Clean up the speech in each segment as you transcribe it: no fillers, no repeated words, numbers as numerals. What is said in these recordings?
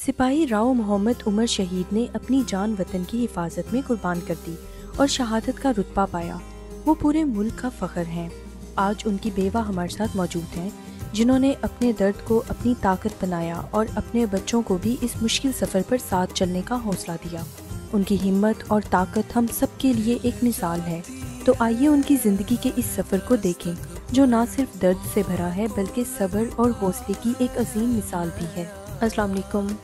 सिपाही राव मोहम्मद उमर शहीद ने अपनी जान वतन की हिफाजत में कुर्बान कर दी और शहादत का रुतबा पाया। वो पूरे मुल्क का फ़ख्र हैं। आज उनकी बेवा हमारे साथ मौजूद हैं, जिन्होंने अपने दर्द को अपनी ताकत बनाया और अपने बच्चों को भी इस मुश्किल सफ़र पर साथ चलने का हौसला दिया। उनकी हिम्मत और ताकत हम सब के लिए एक मिसाल है। तो आइए उनकी ज़िंदगी के इस सफ़र को देखें, जो ना सिर्फ दर्द से भरा है बल्कि सब्र और हौसले की एक अजीम मिसाल भी है। अस्सलाम वालेकुम।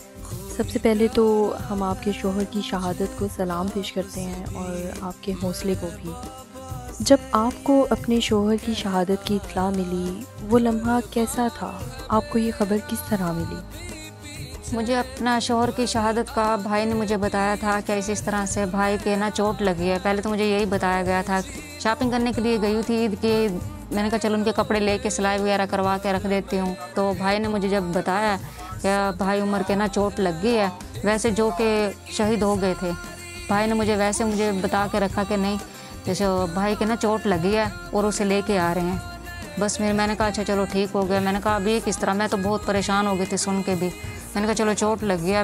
सबसे पहले तो हम आपके शोहर की शहादत को सलाम पेश करते हैं और आपके हौसले को भी। जब आपको अपने शोहर की शहादत की इत्तला मिली, वो लम्हा कैसा था? आपको ये ख़बर किस तरह मिली? मुझे अपना शोहर की शहादत का भाई ने मुझे बताया था कि इस तरह से भाई के ना चोट लगी है। पहले तो मुझे यही बताया गया था। शॉपिंग करने के लिए गई थी ईद की। मैंने कहा चलो उनके कपड़े लेके सिलाई वगैरह करवा के रख देती हूँ। तो भाई ने मुझे जब बताया कि भाई उमर के ना चोट लग गई है, वैसे जो कि शहीद हो गए थे, भाई ने मुझे बता के रखा कि नहीं जैसे भाई के ना चोट लगी है और उसे लेके आ रहे हैं। बस मैंने कहा अच्छा चलो ठीक हो गया। मैंने कहा अभी किस तरह, मैं तो बहुत परेशान हो गई थी सुन के भी। मैंने कहा चलो चोट लग गया।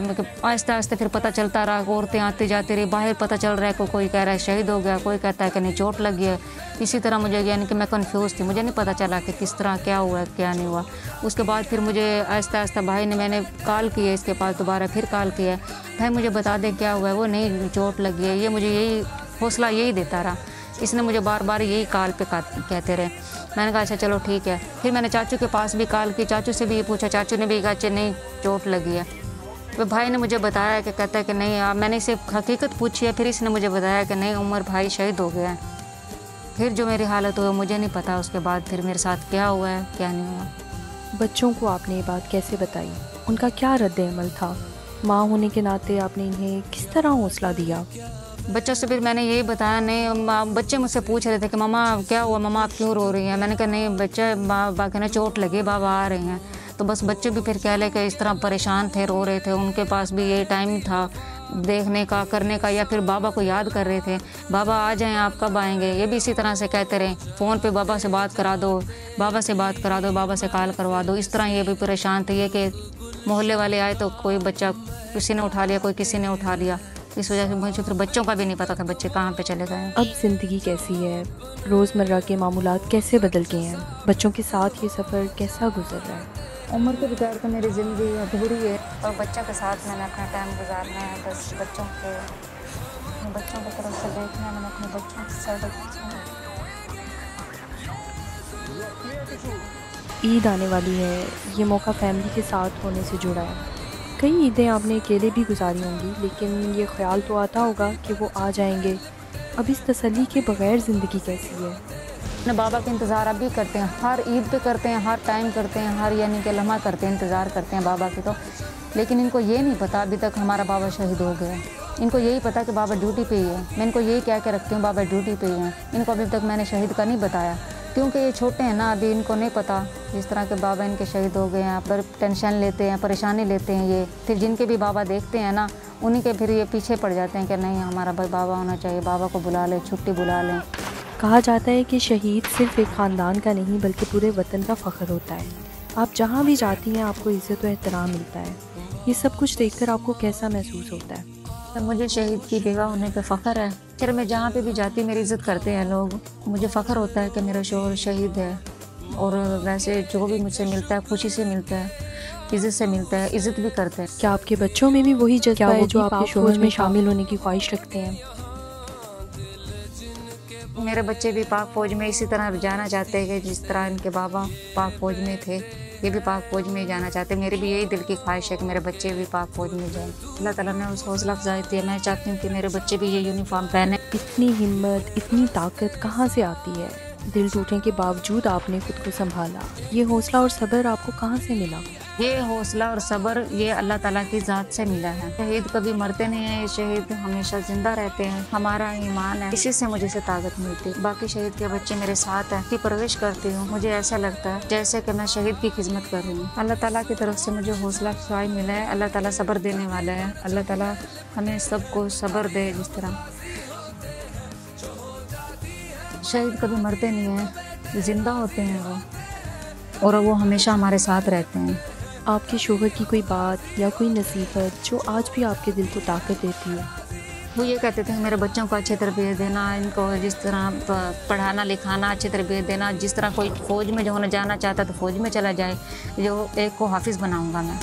आहिस्ते आहिस्ते फिर पता चलता रहा, औरतें आती जाती रही, बाहर पता चल रहा है कोई कह रहा है शहीद हो गया, कोई कहता है कि नहीं चोट लगी है। इसी तरह मुझे यानी कि मैं कंफ्यूज थी, मुझे नहीं पता चला कि किस तरह क्या हुआ क्या नहीं हुआ। उसके बाद फिर मुझे आहिस्ता आहिस्ता भाई ने, मैंने कॉल की है इसके पास, दोबारा फिर कॉल किया है, भाई मुझे बता दें क्या हुआ है। वो नहीं चोट लगी है, ये मुझे यही हौसला यही देता रहा। इसने मुझे बार बार यही कॉल पे कहते रहे। मैंने कहा अच्छा चलो ठीक है। फिर मैंने चाचू के पास भी कॉल की, चाचू से भी ये पूछा, चाचू ने भी कहा अच्छा नहीं चोट लगी है। तो भाई ने मुझे बताया कि कहता है कि नहीं, मैंने इसे हकीकत पूछी है, फिर इसने मुझे बताया कि नहीं उमर भाई शहीद हो गया है। फिर जो मेरी हालत हुई मुझे नहीं पता उसके बाद फिर मेरे साथ क्या हुआ है क्या नहीं हुआ। बच्चों को आपने ये बात कैसे बताई? उनका क्या रद्द-ए-अमल था? माँ होने के नाते आपने इन्हें किस तरह हौसला दिया? बच्चों से फिर मैंने यही बताया। नहीं, बच्चे मुझसे पूछ रहे थे कि मम्मा क्या हुआ, मम्मा आप क्यों रो रही हैं? मैंने कहा नहीं बच्चे बाबा के ना चोट लगी, बाबा आ रहे हैं। तो बस बच्चे भी फिर कह ले कि इस तरह परेशान थे, रो रहे थे। उनके पास भी ये टाइम था देखने का, करने का, या फिर बाबा को याद कर रहे थे, बाबा आ जाएं, आप कब आएंगे? ये भी इसी तरह से कहते रहे, फ़ोन पे बाबा से बात करा दो, बाबा से बात करा दो, बाबा से कॉल करवा दो। इस तरह ये भी परेशान थे। ये कि मोहल्ले वाले आए तो कोई बच्चा किसी ने उठा लिया, कोई किसी ने उठा लिया। इस वजह से मुझे फिर बच्चों का भी नहीं पता था बच्चे कहाँ पे चले गए। अब ज़िंदगी कैसी है? रोज़मर्रा के मामूलात कैसे बदल गए हैं? बच्चों के साथ ये सफ़र कैसा गुजर रहा है? उम्र के बगैर तो मेरी ज़िंदगी अधूरी है और बच्चों के साथ मैंने अपना टाइम गुजारना है। बस बच्चों की तरफ से देखना है, मैंने अपने बच्चों के साथ। ईद आने वाली है, ये मौका फैमिली के साथ होने से जुड़ा है। कई ईदें आपने अकेले भी गुजारी होंगी, लेकिन ये ख्याल तो आता होगा कि वो आ जाएंगे। अब इस तसल्ली के बग़ैर ज़िंदगी कैसी है? अपने बाबा का इंतज़ार अभी करते हैं, हर ईद पे करते हैं, हर टाइम करते हैं, हर यानी कि लम्हा करते हैं, इंतज़ार करते हैं बाबा की। तो लेकिन इनको ये नहीं पता अभी तक हमारा बाबा शहीद हो गया है। इनको यही पता कि बाबा ड्यूटी पे ही है। मैं इनको यही कह के रखती हूँ बाबा ड्यूटी पे ही हैं। इनको अभी तक मैंने शहीद का नहीं बताया, क्योंकि ये छोटे हैं ना, अभी इनको नहीं पता जिस तरह के बाबा इनके शहीद हो गए हैं। पर टेंशन लेते हैं, परेशानी लेते हैं ये। फिर जिनके भी बाबा देखते हैं ना, उन्हीं के फिर ये पीछे पड़ जाते हैं कि नहीं हमारा भाई बाबा होना चाहिए, बाबा को बुला लें, छुट्टी बुला लें। कहा जाता है कि शहीद सिर्फ़ एक ख़ानदान का नहीं बल्कि पूरे वतन का फ़ख्र होता है। आप जहाँ भी जाती हैं आपको इज़्ज़त और एहतराम मिलता है। ये सब कुछ देखकर आपको कैसा महसूस होता है? तो मुझे शहीद की बेवा होने पे फ़ख्र है। फिर मैं जहाँ पे भी जाती मेरी इज़्ज़त करते हैं लोग। मुझे फ़ख्र होता है कि मेरा शोहर शहीद है। और वैसे जो भी मुझसे मिलता है खुशी से मिलता है, इज़्ज़त से मिलता है, इज़्ज़त भी करते हैं। क्या आपके बच्चों में भी वही जज़्बा है जो आपके शोहर में शामिल होने की ख्वाहिश रखते हैं? मेरे बच्चे भी पाक फ़ौज में इसी तरह जाना चाहते हैं कि जिस तरह इनके बाबा पाक फ़ौज में थे, ये भी पाक फ़ौज में जाना चाहते हैं। मेरी भी यही दिल की ख्वाहिश है कि मेरे बच्चे भी पाक फ़ौज में जाएं। अल्लाह ताला ने उस हौसला अफजाई दी है। मैं चाहती हूँ कि मेरे बच्चे भी ये यूनिफॉर्म पहने। इतनी हिम्मत, इतनी ताकत कहाँ से आती है? दिल टूटने के बावजूद आपने खुद को संभाला। ये हौसला और सब्र आपको कहाँ से मिला? ये हौसला और सब्र ये अल्लाह ताला की ज़ात से मिला है। शहीद कभी मरते नहीं हैं, शहीद हमेशा ज़िंदा रहते हैं। हमारा ईमान है, इसी से मुझे से ताकत मिलती है। बाकी शहीद के बच्चे मेरे साथ हैं, की परवरिश करती हूँ। मुझे ऐसा लगता है जैसे कि मैं शहीद की खिदमत कर रही हूँ। अल्लाह ताला की तरफ से मुझे हौसला अफजाई मिला है। अल्लाह ताला सब्र देने वाला है। अल्लाह ताला हमें सबको सब्र दे। जिस तरह शहीद कभी मरते नहीं हैं, ज़िंदा होते हैं वो, और वो हमेशा हमारे साथ रहते हैं। आपके शोहर की कोई बात या कोई नसीहत जो आज भी आपके दिल को ताकत देती हो? वो ये कहते थे मेरे बच्चों को अच्छी तरबियत देना, इनको जिस तरह पढ़ाना लिखाना, अच्छी तरबियत देना, जिस तरह कोई फ़ौज में जो होना जाना चाहता तो फ़ौज में चला जाए, जो एक को हाफ़िज़ बनाऊँगा मैं।